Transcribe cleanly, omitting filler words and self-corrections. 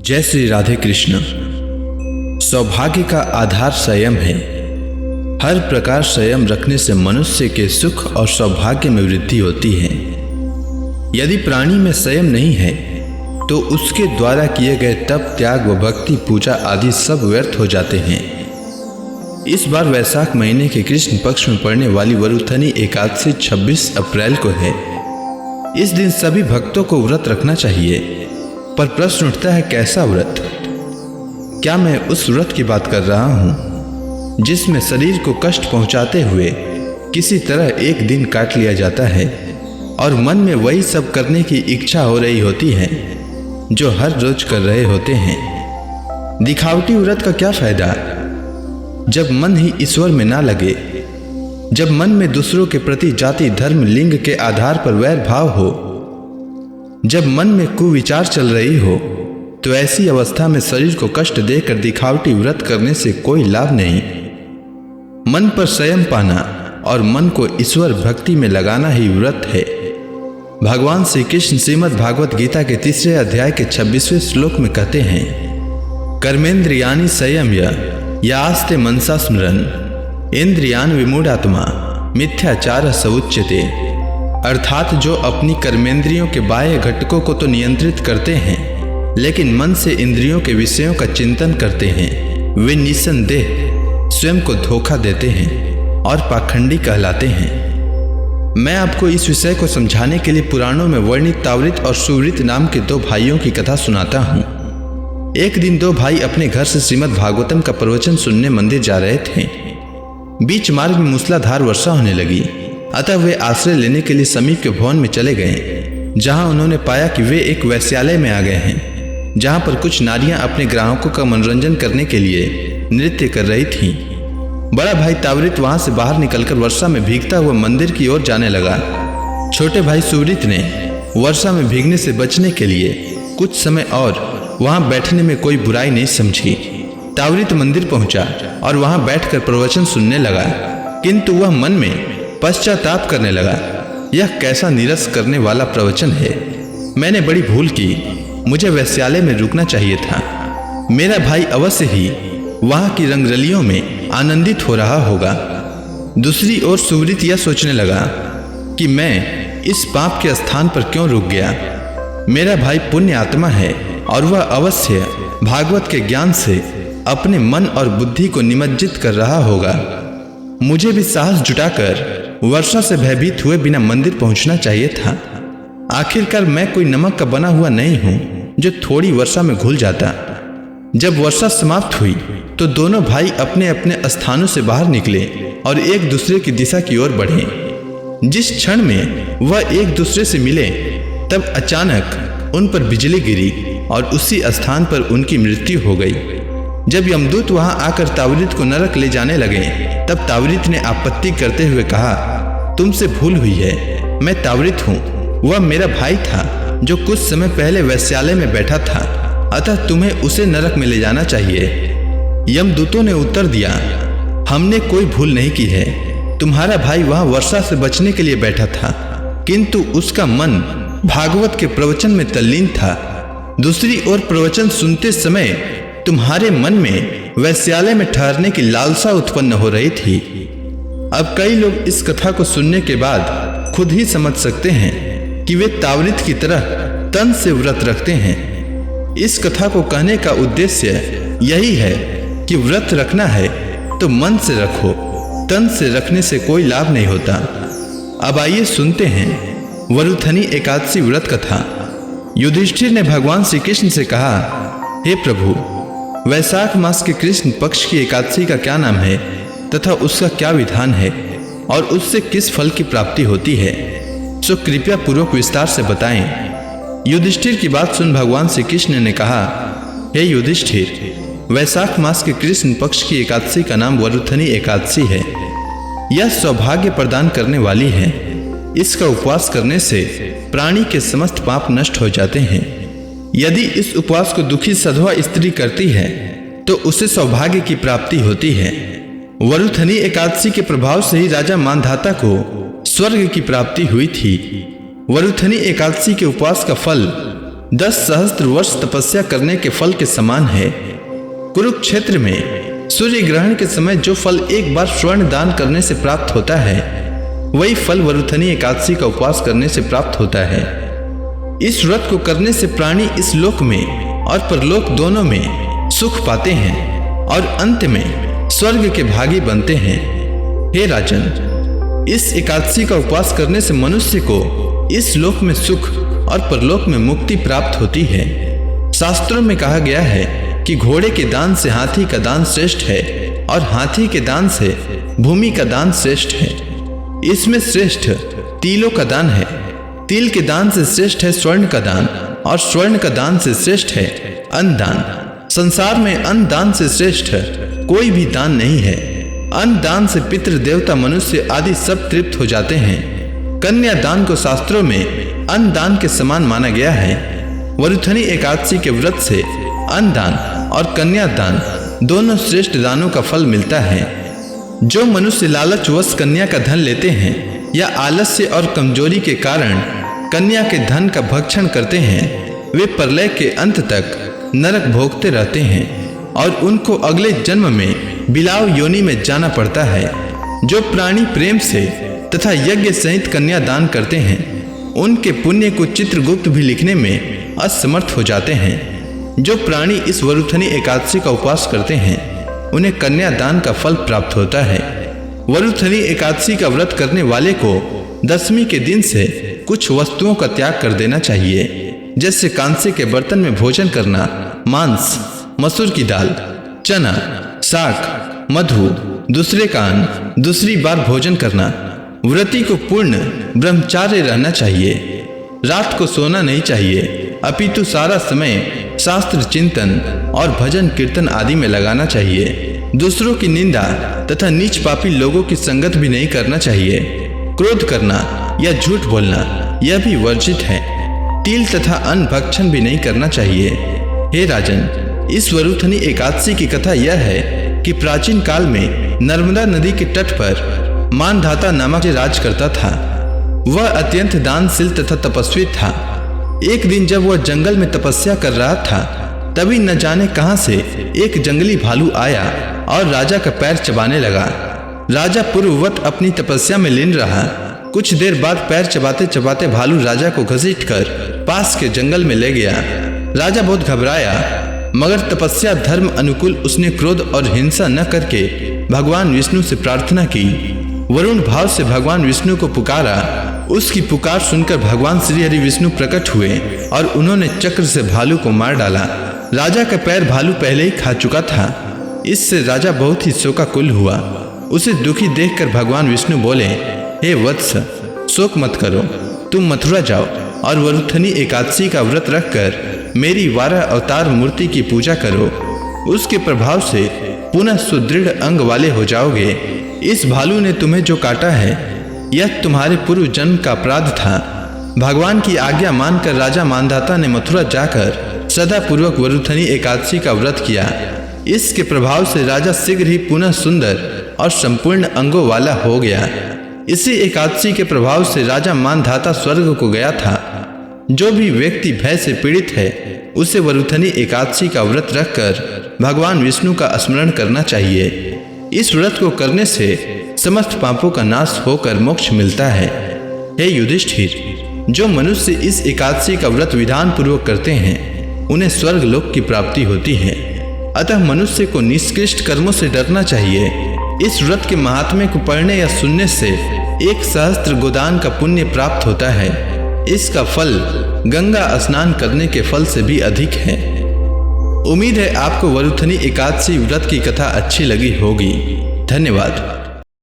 जय श्री राधे कृष्ण। सौभाग्य का आधार संयम है। हर प्रकार संयम रखने से मनुष्य के सुख और सौभाग्य में वृद्धि होती है। यदि प्राणी में संयम नहीं है तो उसके द्वारा किए गए तप, त्याग व भक्ति, पूजा आदि सब व्यर्थ हो जाते हैं। इस बार वैशाख महीने के कृष्ण पक्ष में पड़ने वाली वरुथनी एकादशी 26 अप्रैल को है। इस दिन सभी भक्तों को व्रत रखना चाहिए, पर प्रश्न उठता है कैसा व्रत? क्या मैं उस व्रत की बात कर रहा हूं जिसमें शरीर को कष्ट पहुंचाते हुए किसी तरह एक दिन काट लिया जाता है और मन में वही सब करने की इच्छा हो रही होती है जो हर रोज कर रहे होते हैं? दिखावटी व्रत का क्या फायदा जब मन ही ईश्वर में ना लगे, जब मन में दूसरों के प्रति जाति, धर्म, लिंग के आधार पर वैर भाव हो, जब मन में कुविचार चल रही हो, तो ऐसी अवस्था में शरीर को कष्ट देकर दिखावटी व्रत करने से कोई लाभ नहीं। मन पर संयम पाना और मन को ईश्वर भक्ति में लगाना ही व्रत है। भगवान श्री कृष्ण श्रीमद् भागवत गीता के 3 अध्याय के 26वें श्लोक में कहते हैं, कर्मेंद्रियाणि संयम्य यास्ते मनसा स्मरन् इंद्रियान विमूढ़ात्मा मिथ्याचार स उच्यते। अर्थात जो अपनी कर्मेंद्रियों के बाह्य घटकों को तो नियंत्रित करते हैं, लेकिन मन से इंद्रियों के विषयों का चिंतन करते हैं, वे निस्संदेह स्वयं को धोखा देते हैं और पाखंडी कहलाते हैं। मैं आपको इस विषय को समझाने के लिए पुराणों में वर्णित तावृत और सुवृत नाम के 2 भाइयों की कथा सुनाता हूँ। एक दिन 2 भाई अपने घर से श्रीमद् भागवतम का प्रवचन सुनने मंदिर जा रहे थे। बीच मार्ग में मूसलाधार वर्षा होने लगी, अतः वे आश्रय लेने के लिए समीप के भवन में चले गए, जहां उन्होंने पाया कि वे एक वेश्यालय में आ गए हैं, जहां पर कुछ नारियां अपने ग्राहकों का मनोरंजन करने के लिए नृत्य कर रही थीं। बड़ा भाई तावृत वहां से बाहर निकलकर वर्षा में भीगता हुआ मंदिर की ओर जाने लगा। छोटे भाई सुवृत ने वर्षा में भीगने से बचने के लिए कुछ समय और वहां बैठने में कोई बुराई नहीं समझी। तावृत मंदिर पहुंचा और वहां बैठकर प्रवचन सुनने लगा, किंतु वह मन में पश्चाताप करने लगा, यह कैसा नीरस करने वाला प्रवचन है। मैंने बड़ी भूल की, मुझे वेश्यालय में रुकना चाहिए था। मेरा भाई अवश्य ही वहां की रंगरलियों में आनंदित हो रहा होगा। दूसरी ओर सुवृत यह सोचने लगा कि मैं इस पाप के स्थान पर क्यों रुक गया। मेरा भाई पुण्य आत्मा है और वह अवश्य भागवत के ज्ञान से अपने मन और बुद्धि को निमज्जित कर रहा होगा। मुझे भी साहस जुटाकर वर्षा से भयभीत हुए बिना मंदिर पहुंचना चाहिए था। आखिरकार मैं कोई नमक का बना हुआ नहीं हूं जो थोड़ी वर्षा में घुल जाता। जब वर्षा समाप्त हुई तो दोनों भाई अपने अपने स्थानों से बाहर निकले और एक दूसरे की दिशा की ओर बढ़े। जिस क्षण में वह एक दूसरे से मिले, तब अचानक उन पर बिजली गिरी और उसी स्थान पर उनकी मृत्यु हो गई। जब यमदूत वहां आकर तावृत को नरक ले जाने लगे, तब तावृत ने आपत्ति करते हुए कहा, तुमसे भूल हुई है, मैं तावृत हूँ, वह मेरा भाई था जो कुछ समय पहले वेश्यालय में बैठा था, अतः तुम्हें उसे नरक में ले जाना चाहिए। यमदूतों ने उत्तर दिया, हमने कोई भूल नहीं की है। तुम्हारा भाई वहां वर्षा से बचने के लिए बैठा था, किंतु उसका मन भागवत के प्रवचन में तल्लीन था। दूसरी ओर प्रवचन सुनते समय तुम्हारे मन में वेश्यालय में ठहरने की लालसा उत्पन्न हो रही थी। अब कई लोग इस कथा को सुनने के बाद खुद ही समझ सकते हैं कि वे तावृत की तरह तन से व्रत रखते हैं। इस कथा को कहने का उद्देश्य यही है कि व्रत रखना है तो मन से रखो, तन से रखने से कोई लाभ नहीं होता। अब आइए सुनते हैं वरुथनी एकादशी व्रत कथा। युधिष्ठिर ने भगवान श्री कृष्ण से कहा, हे प्रभु, वैशाख मास के कृष्ण पक्ष की एकादशी का क्या नाम है तथा उसका क्या विधान है और उससे किस फल की प्राप्ति होती है, सो कृपया पूर्वक विस्तार से बताएं। युधिष्ठिर की बात सुन भगवान श्री कृष्ण ने कहा, हे युधिष्ठिर, वैशाख मास के कृष्ण पक्ष की एकादशी का नाम वरुथनी एकादशी है। यह सौभाग्य प्रदान करने वाली है। इसका उपवास करने से प्राणी के समस्त पाप नष्ट हो जाते हैं। यदि इस उपवास को दुखी सधवा स्त्री करती है तो उसे सौभाग्य की प्राप्ति होती है। वरुथनी एकादशी के प्रभाव से ही राजा मानधाता को स्वर्ग की प्राप्ति हुई थी। वरुथनी एकादशी के उपवास का फल 10 सहस्त्र वर्ष तपस्या करने के फल के समान है। कुरुक्षेत्र में सूर्य ग्रहण के समय जो फल एक बार स्वर्ण दान करने से प्राप्त होता है, वही फल वरुथनी एकादशी का उपवास करने से प्राप्त होता है। इस व्रत को करने से प्राणी इस लोक में और परलोक दोनों में सुख पाते हैं और अंत में स्वर्ग के भागी बनते हैं। हे राजन, इस एकादशी का उपवास करने से मनुष्य को इस लोक में सुख और परलोक में मुक्ति प्राप्त होती है। शास्त्रों में कहा गया है कि घोड़े के दान से हाथी का दान श्रेष्ठ है और हाथी के दान से भूमि का दान श्रेष्ठ है। इसमें श्रेष्ठ तिलों का दान है, तिल के दान से श्रेष्ठ है स्वर्ण का दान और स्वर्ण का दान से श्रेष्ठ है अन्न दान। संसार में अन्न दान से श्रेष्ठ कोई भी दान नहीं है। अन्न दान से पितृ देवता मनुष्य आदि सब तृप्त हो जाते हैं। कन्या दान को शास्त्रों में अन्न दान के समान माना गया है। वरुथनी एकादशी के व्रत से अन्न दान और कन्या दान दोनों श्रेष्ठ दानों का फल मिलता है। जो मनुष्य लालचवश कन्या का धन लेते हैं या आलस्य और कमजोरी के कारण कन्या के धन का भक्षण करते हैं, वे प्रलय के अंत तक नरक भोगते रहते हैं और उनको अगले जन्म में बिलाव योनि में जाना पड़ता है। जो प्राणी प्रेम से तथा यज्ञ सहित कन्या दान करते हैं, उनके पुण्य को चित्रगुप्त भी लिखने में असमर्थ हो जाते हैं। जो प्राणी इस वरुथनी एकादशी का उपवास करते हैं, उन्हें कन्या दान का फल प्राप्त होता है। वरुथनी एकादशी का व्रत करने वाले को दशमी के दिन से कुछ वस्तुओं का त्याग कर देना चाहिए, जैसे कांसे के बर्तन में भोजन करना, मांस, मसूर की दाल, चना, साग, मधु, दूसरे का अन्न, दूसरी बार भोजन करना। व्रती को पूर्ण ब्रह्मचार्य रहना चाहिए। रात को सोना नहीं चाहिए, अपितु सारा समय शास्त्र चिंतन और भजन कीर्तन आदि में लगाना चाहिए। दूसरों की निंदा तथा नीच पापी लोगों की संगत भी नहीं करना चाहिए। क्रोध करना या झूठ बोलना यह भी वर्जित है। तिल तथा अन्न भक्षण भी नहीं करना चाहिए। हे राजन, इस वरुथनी एकादशी की कथा यह है कि प्राचीन काल में नर्मदा नदी के तट पर मानधाता नामक राज करता था। वह अत्यंत दानशील तथा तपस्वी था। एक दिन जब वह जंगल में तपस्या कर रहा था, तभी न जाने कहां से एक जंगली भालू आया और राजा का पैर चबाने लगा। राजा पूर्ववत अपनी तपस्या में लीन रहा। कुछ देर बाद पैर चबाते चबाते भालू राजा को घसीटकर पास के जंगल में ले गया। राजा बहुत घबराया, मगर तपस्या धर्म अनुकूल उसने क्रोध और हिंसा न करके भगवान विष्णु से प्रार्थना की। वरुण भाव से भगवान विष्णु को पुकारा। उसकी पुकार सुनकर भगवान श्री हरि विष्णु प्रकट हुए और उन्होंने चक्र से भालू को मार डाला। राजा का पैर भालू पहले ही खा चुका था। इससे राजा बहुत ही शोकाकुल हुआ। उसे दुखी देखकर भगवान विष्णु बोले, हे वत्स, शोक मत करो, तुम मथुरा जाओ और वरुथनी एकादशी का व्रत रखकर मेरी 12 अवतार मूर्ति की पूजा करो। उसके प्रभाव से पुनः सुदृढ़ अंग वाले हो जाओगे। इस भालू ने तुम्हें जो काटा है, यह तुम्हारे पूर्व जन्म का अपराध था। भगवान की आज्ञा मानकर राजा मानधाता ने मथुरा जाकर सदा पूर्वक वरुथनी एकादशी का व्रत किया। इसके प्रभाव से राजा शीघ्र ही पुनः सुंदर और संपूर्ण अंगों वाला हो गया। इसी एकादशी के प्रभाव से राजा मानधाता स्वर्ग को गया था। जो भी व्यक्ति भय से पीड़ित है, उसे वरुथनी एकादशी का व्रत रखकर भगवान विष्णु का स्मरण करना चाहिए। इस व्रत को करने से समस्त पापों का नाश होकर मोक्ष मिलता है। हे युधिष्ठिर, जो मनुष्य इस एकादशी का व्रत विधान पूर्वक करते हैं, उन्हें स्वर्ग लोक की प्राप्ति होती है। अतः मनुष्य को निष्कृष्ट कर्मों से डरना चाहिए। इस व्रत के महात्म्य को पढ़ने या सुनने से 1 सहस्त्र गोदान का पुण्य प्राप्त होता है। इसका फल गंगा स्नान करने के फल से भी अधिक है। उम्मीद है आपको वरुथनी एकादशी व्रत की कथा अच्छी लगी होगी। धन्यवाद।